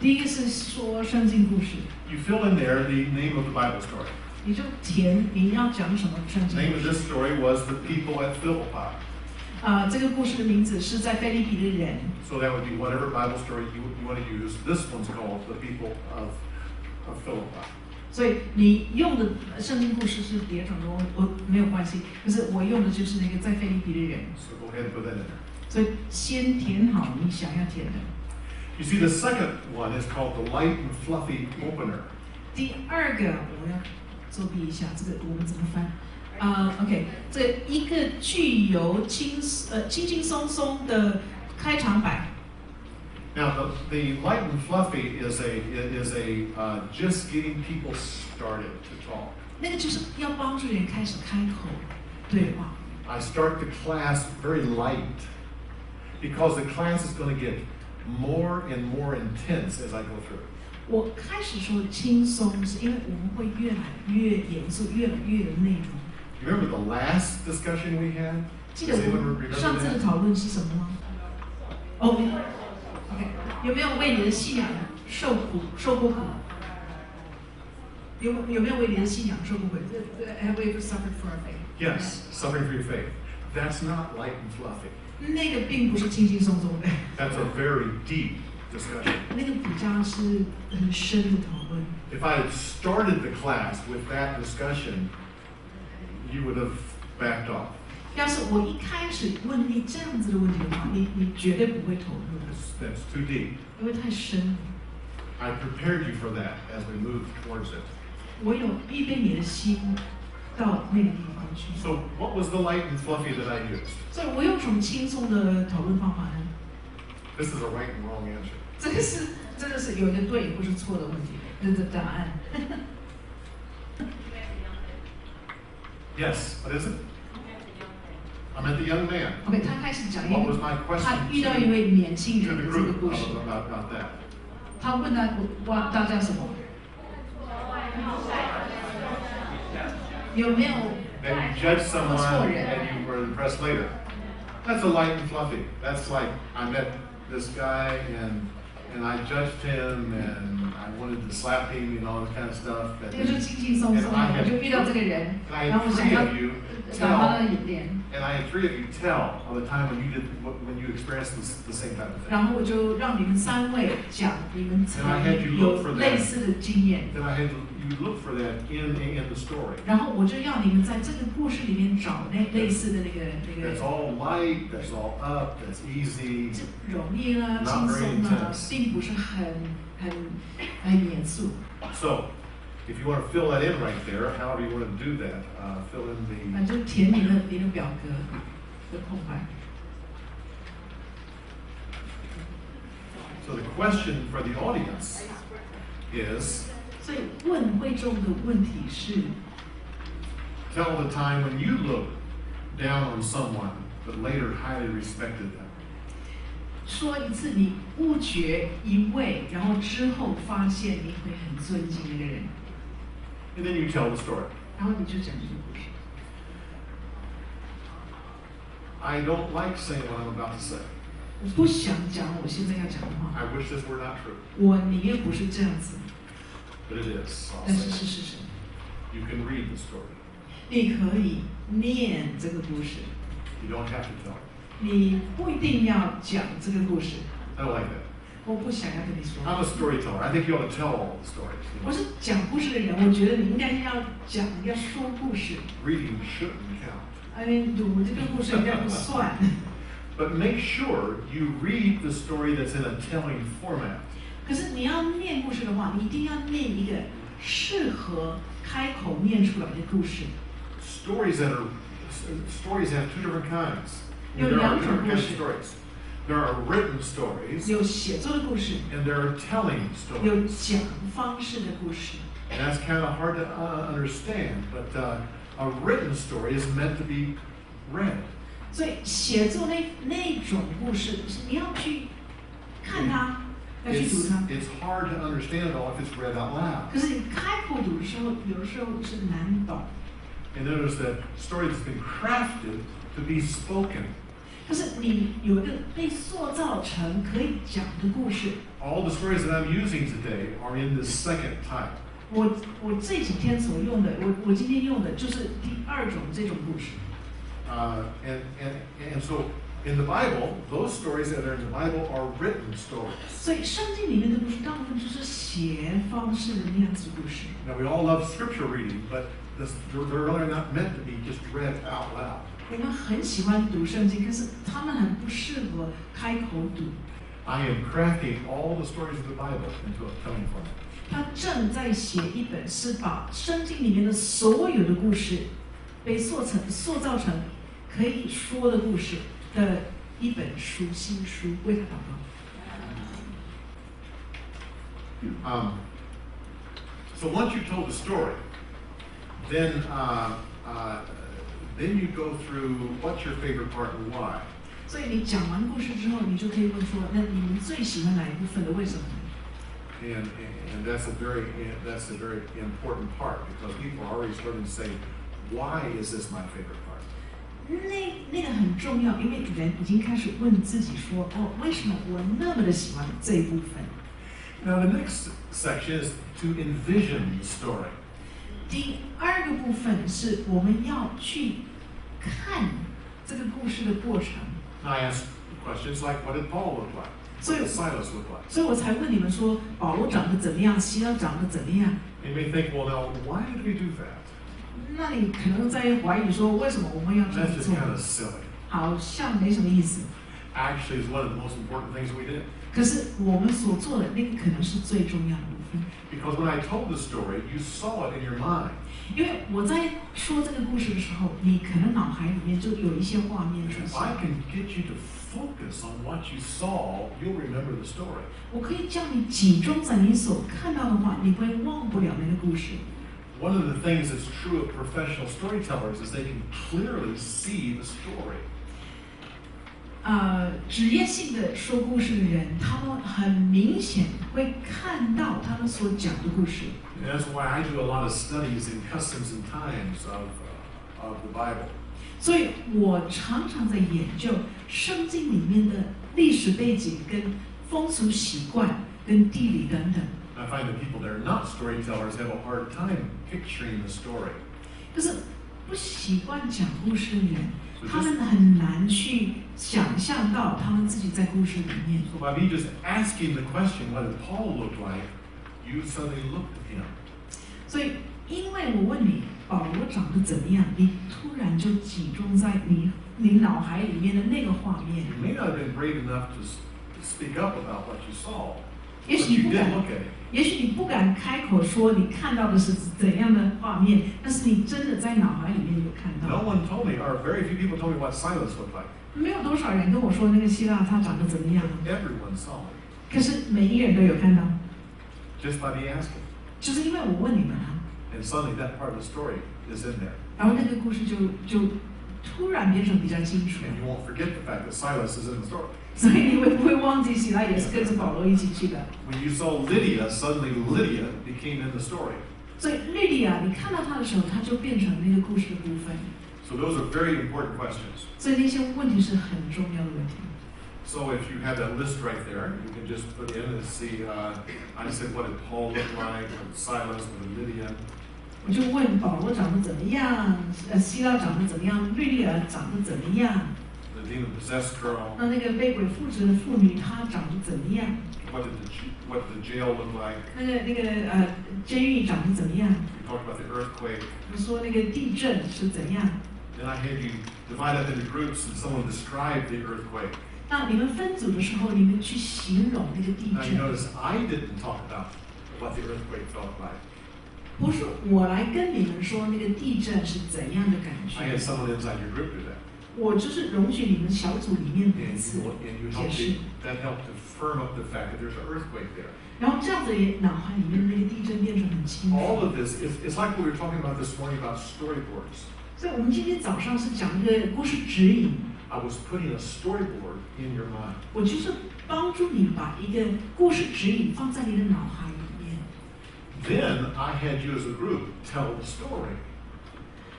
第一个是说圣经故事， You fill in there the name of the Bible story. 你就填你要讲什么圣 The 经 name 故 of 事。 this story was the people at Philippi. 这个故事的名字是在腓立比的人， So that would be whatever Bible story you want to use. This one's called the people of Philippi. 所以你用的圣经故事是别种的，我没有关系。可是我用的就是那个在腓立比的人， So go ahead and put that in there. 所以先填好你想要填的。 You see, the second one is called the light and fluffy opener. 第二个我要作弊一下，这个我们怎么翻？OK， 这一个具有轻轻松松的开场白。 Now, the light and fluffy is a just getting people started to talk. 那个就是要帮助人开始开口对话。 I start the class very light because the class is going to get more and more intense as I go through. 我开始说轻松，是因为我们会越来越严肃，越来越有内容。 You remember the last discussion we had? 记得 Does 我 anyone 们 remember 上次的 that? 讨论是什么吗？哦，OK， 有没有为你的信仰受过苦？有没有为你的信仰受过苦 ？Have we ever suffered for our faith? Yes, suffering for your faith. That's not light and fluffy. 那个并不是轻轻松松的， That's a very deep discussion. 那个比较是很深的讨论。 If I had started the class with that discussion, you would have backed off. 要是我一开始问你这样子的问题的话，你绝对不会投入， That's too deep. 因为太深了。 I prepared you for that as we move towards it. 我有预备你的心到那个地方去。 So, what was the light and fluffy that I used? 所以我用什么轻松的讨论方法呢？ This is a right and wrong answer. 这个是有一个对或是错的问题的答案。 Yes, what is it? I met the young man. OK， 他开始讲一 What 个 was my 他 question 遇到一位年轻 to 人 the 的这个 group 故事。 about that? 他问大家什么？有没有 That you judge someone 错人？ and you were impressed later. That's a light and fluffy. That's like I met this guy and I judged him and I wanted to slap him and all this kind of stuff. 这个是轻轻松松的，我就遇到这个人， And I 然后 had 我想 three 要 of you 打他 tell, 的眼帘， and I had three of you tell of the time when you experienced the same type of thing. 然后我就让你们三位讲你们曾 And I had you look 有 for 类 that. 似的经验， Then I had you look for that in the story. 然后我就要你们在这个故事里面找类似的那 That's 个 all light. That's all up. That's easy. 容易啦、 Not 轻 very 松啦， intense. 并不是很严肃。 So, if you want to fill that in right there, however you want to do that, fill in 反正填你的表格的空白。 So the question for the audience is, 所以问会众的问题是： tell the time when you looked down on someone but later highly respected them. 说一次你误觉一位，然后之后发现你会很尊敬那个人， And then you tell the story. 然后你就讲这个故事。 I don't like saying what I'm about to say. 我不想讲我现在要讲的话， I wish this were not true, 我宁愿不是这样子， but it is. I'll 但是 say 是事实。 it. You can read the story. 你可以念这个故事， You don't have to tell it. 你不一定要讲这个故事。 I don't like that. 我不想要跟你说。 I'm a storyteller. I think you ought to tell all the stories. 我是讲故事的人，我觉得你应该要讲，要说故事。 Reading shouldn't count. 读这个故事应该不算。 But make sure you read the story that's in a telling format. 可是你要念故事的话，你一定要念一个适合开口念出来的故事。 Stories have two different kinds.有 There are 两 two 种 different 故 kinds 事 of stories. There are written stories 有写作的故事， and there are telling 有 stories. 讲方式的故事。 And that's kind of hard to understand, but a written story is meant to be read. 所以写作那种故事，是你要去看它，要去读它。 It's hard to understand all if it's read out loud. 可是你开口读的时候，有的时候是难懂。 And notice that story has been crafted to be spoken. 可是你有一个被塑造成可以讲的故事。 All the stories that I'm using today are in this second type. 我这几天所用的，我今天用的就是第二种这种故事。 And so in the Bible, those stories that are in the Bible are written stories. 所以圣经里面的故事大部分就是写方式的那样子故事。 Now we all love scripture reading, but they're really not meant to be just read out loud. 我们很喜欢读圣经，可是他们很不适合开口读。 I am crafting all the stories of the Bible into a telling format. 他正在写一本是把圣经里面的所有的故事被塑造成可以说的故事的一本书，新书。为他祷告。 So once you've told the story, then you go through what's your favorite part and why. 所以你讲完故事之后，你就可以问说：那你们最喜欢哪一部分的？为什么？ And that's a very important part because people are already starting to say, why is this my favorite part? 那个很重要，因为人已经开始问自己说：哦，为什么我那么的喜欢这一部分？ Now the next section is to envision the story. 第二个部分是我们要去看这个故事的过程。 I ask questions like, what did Paul look like? What did Silas look like? 所以我才问你们说，保罗长得怎么样，希拉长得怎么样？ You may think, well, now, why did we do that? 那你可能在怀疑说，为什么我们要这么 That's just 做？ kind of silly. 好像没什么意思。 Actually, it's one of the most important things we did. 可是我们所做的那个可能是最重要的部分。 Because when I told the story, you saw it in your mind. 因为我在说这个故事的时候，你可能脑海里面就有一些画面出 If 现。 I can get you to focus on what you saw, you'll remember the story. 我可以叫你集中在你所看到的话，你会忘不了那个故事。 One of the things that's true of professional storytellers is they can clearly see the story. 职业性的说故事的人，他们很明显会看到他们所讲的故事。 And that's why I do a lot of studies in customs and times of the Bible. 所以我常常在研究圣经里面的历史背景、跟风俗习惯、跟地理等等。 I find that people that are not storytellers have a hard time picturing the story. 可是不习惯讲故事的人，他们很难去想象到他们自己在故事里面。 So by me just asking the question, what did Paul look like, you suddenly looked at him. 所以，因为我问你保罗长得怎么样，你突然就集中在你脑海里面的那个画面。 You may not have been brave enough to speak up about what you saw, 也 but 许你 you 不 did 敢， look at it. 也许你不敢开口说你看到的是怎样的画面，但是你真的在脑海里面有看 No 到。 one told me, or very few people told me what Silas looked like. 没有多少人跟我说那个希腊他长得怎么样， Everyone saw it, 可是每一个人都有看到， just by me asking. 就是因为我问你们啊， And suddenly that part of the story is in there. 然后那个故事就突然变成比较清楚， And you won't forget the fact that Silas is in the story. 所以你会不会忘记希腊也是跟着保罗一起去的？ When you saw Lydia, suddenly Lydia became in the story. 所以莉莉亚，你看到她的时候，她就变成那个故事的部分。 So those are very important questions. 所以那些问题是很重要的问题。 So if you have that list right there, you can just put in and see, I said, what did Paul look like, what did Silas, what did Lydia. 我就问保罗长得怎么样，希拉长得怎么样，莉莉亚长得怎么样？ The demon-possessed girl, 那个被鬼附着的妇女，她长得怎么样？ what did the jail look like? 那个监狱长得怎么样？ We talked about the earthquake. 我说那个地震是怎样？ Then I had you divide up into groups and someone described the earthquake. 那你们分组的时候，你们去形容那个地 Now you 震。 notice I didn't talk about what the earthquake felt like. 不是我来跟你们说那个地震是怎样的感 I had 觉， someone inside your group do that. 我就是容许你们小组里面彼 And 此 you 解 helped 释 me, that helped to firm up the fact that there's an earthquake there. 然后这样子也脑海里面那个地震变成很清 All 楚。 of this, it's like we were talking about this morning about storyboards. 所以我们今天早上是讲一个故事指引， I was putting a storyboard in your mind. 我就是帮助你把一个故事指引放在你的脑海里面。Then I had you as a group tell the story.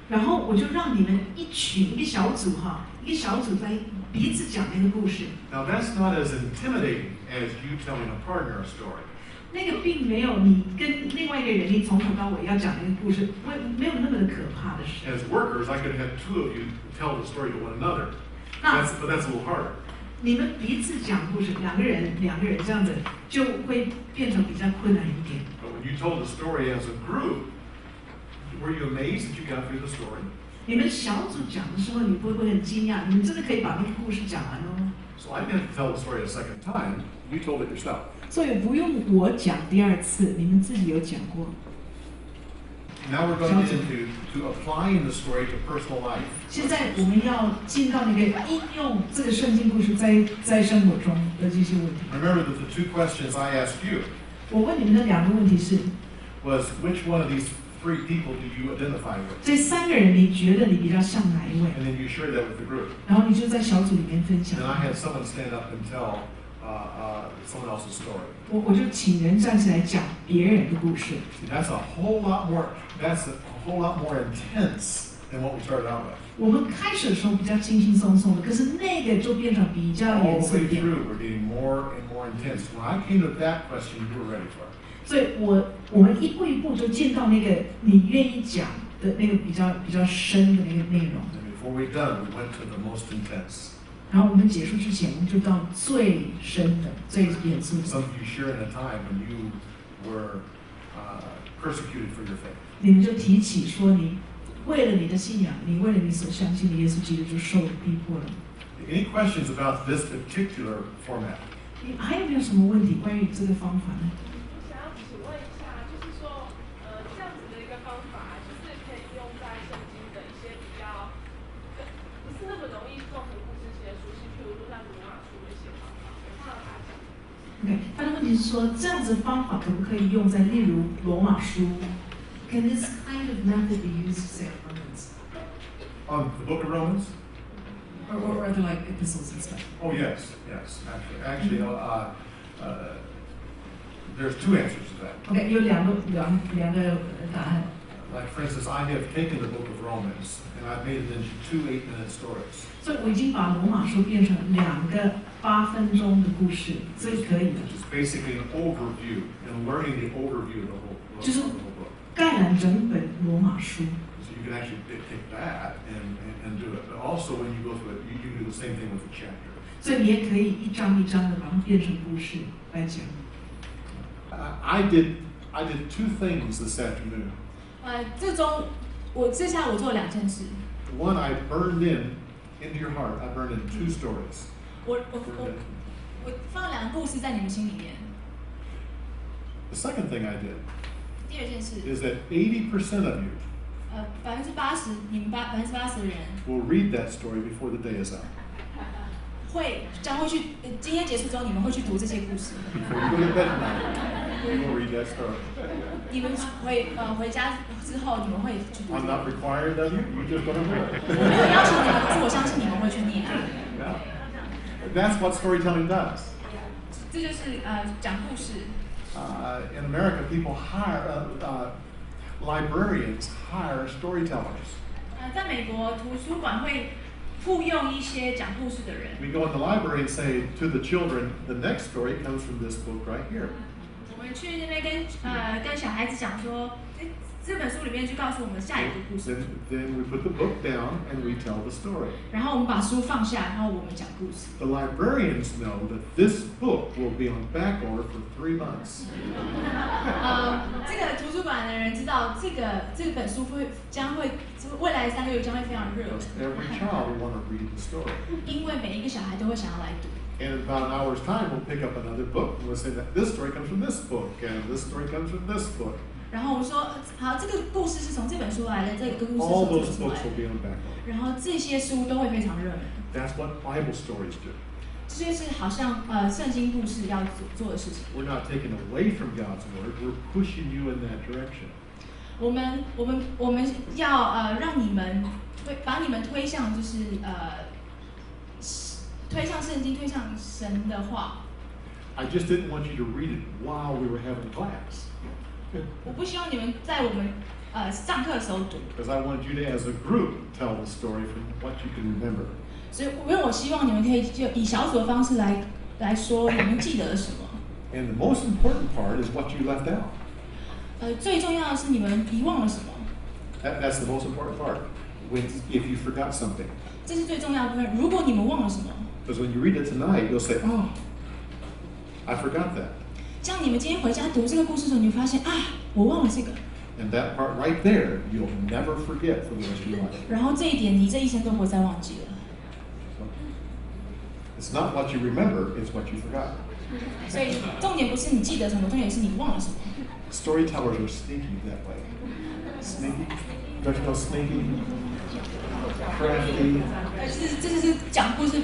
然后我就让你们一个小组来彼此讲那个故事。Now that's not as intimidating as you telling a partner a story. 那个并没有你跟另外一个人，你从头到尾要讲那个故事，没有那么的可怕的事。As workers, I could have two of you tell the story to one another. But that's a little harder. 你们彼此讲故事，两个人这样子就会变成比较困难一点。But when you told the story as a group, were you amazed that you got through the story? 你们小组讲的时候，你不会很惊讶，你们真的可以把那个故事讲完哦。So I didn't have to tell the story a second time. You told it yourself. 所以不用我讲第二次，你们自己有讲过。Now we're going to get into applying the story to personal life. 现在我们要进到那个应用这个圣经故事在生活中的这些问题。Remember that the two questions I asked you 我问你们的两个问题是 was which one of these three people do you identify with? 这三个人，你觉得你比较像哪一位？ And then you shared that with the group. 然后你就在小组里面分享 And。I had someone stand up and tell someone else's story. 我就请人站起来讲别人的故事。See, that's a whole lot more intense than what we started out with. 我们开始的时候比较轻轻松松的，可是那个就变成比较 All 严 the 肃一 way 点。 through, we're getting more and more intense. When I came to that question, you were ready for it. 所以我们一步一步就进到那个你愿意讲的那个比较深的那个内容。 And before we're done, we went to the most intense. 然后我们结束之前，我们就到最深的、最严肃的。 Some of you share in a time when you were persecuted for your faith. 你们就提起说，你为了你的信仰，你为了你所相信的耶稣基督，就受逼迫了。 Any questions about this particular format? 你还有没有什么问题关于这个方法呢？我想要请问一下，就是说，这样子的一个方法，就是可以用在圣经的一些比较不是那么容易综合故事性的书信，譬如说像罗马书的一些方法，我看到他讲。OK， 他的问题是说，这样子的方法可不可以用在例如罗马书 ？Can this kind of method be used, say, Romans, The book of Romans? or other like epistles and stuff? Oh, yes. Actually, there's two answers to that. OK， 有两个答案。 Like, for instance, I have taken the book of Romans and I've made it into 2 8-minute stories. 所以我已经把罗马书变成2个8分钟的故事，这个可以的。 Which is basically an overview and learning the overview of the whole book. 概览整本罗马书。 So you can actually take that and do it. But also when you go through it, you can do the same thing with the chapter. 所以你也可以一章一章的把它变成故事来讲。I did 2 things this afternoon. 这周这下午做了2件事。 One, I burned into your heart. I burned in 2 stories. 我放2个故事在你们心里面。 The second thing I did 第2件事， is that 80% of you 80%，你们80%的人 will read that story before the day is out. 将会去，今天结束之后，你们会去读这些故事。 Before you go to bed tonight, you will read that story. 你们回家之后，你们会去读。 I'm not required of you. You just go to read it. 我没有要求你们，可是我相信你们会去念。 Yeah. That's what storytelling does. 这就是讲故事。 In America, people librarians hire storytellers. 在美国，图书馆会雇佣一些讲故事的人。 We go in the library and say to the children, the next story comes from this book right here. 我们去那边跟小孩子讲说，这本书里面就告诉我们下一个故事。 Then we put the book down and we tell the story. 然后我们把书放下，然后我们讲故事。 The librarians know that this book will be on back order for 3 months. 这个图书馆的人知道这本书将会未来3个月将会非常热门。 Every child will want to read the story. 因为每一个小孩都会想要来读。 And in about an hour's time, we'll pick up another book and we'll say that this story comes from this book and this story comes from this book. 然后我们说，好，这个故事是从这本书来的，这个故事是 All 从这 those 本书 books 来 will 的。 be on back order. 然后这些书都会非常热门。 That's what Bible stories do. 这就是好像圣经故事要做的事情。 We're not taking away from God's word. We're pushing you in that direction. 我们要让你们把你们推向就是推向圣经，推向神的话。I just didn't want you to read it while we were having class. 我不希望你们在我们上课的时候读， Because I wanted you to, as a group, tell the story from what you can remember. 所以因为我希望你们可以就以小组的方式来说你们记得了什么。 And the most important part is what you left out. 最重要的是你们遗忘了什么， That's the most important part. If you forgot something. 这是最重要的部分。如果你们忘了什么， Because when you read it tonight, you'll say, oh, I forgot that. 这样你们今天回家读这个故事的时候，你会发现啊，我忘了这个。 And that part right there, you'll never forget for the rest of your life. 然后这一点，你这一生都不会再忘记了。 It's not what you remember, it's what you forgot. 所以重点不是你记得什么，重点是你忘了什么。 Storytellers are sneaky that way. Sneaky? Don't you know sneaky? Crafty? 这是讲故事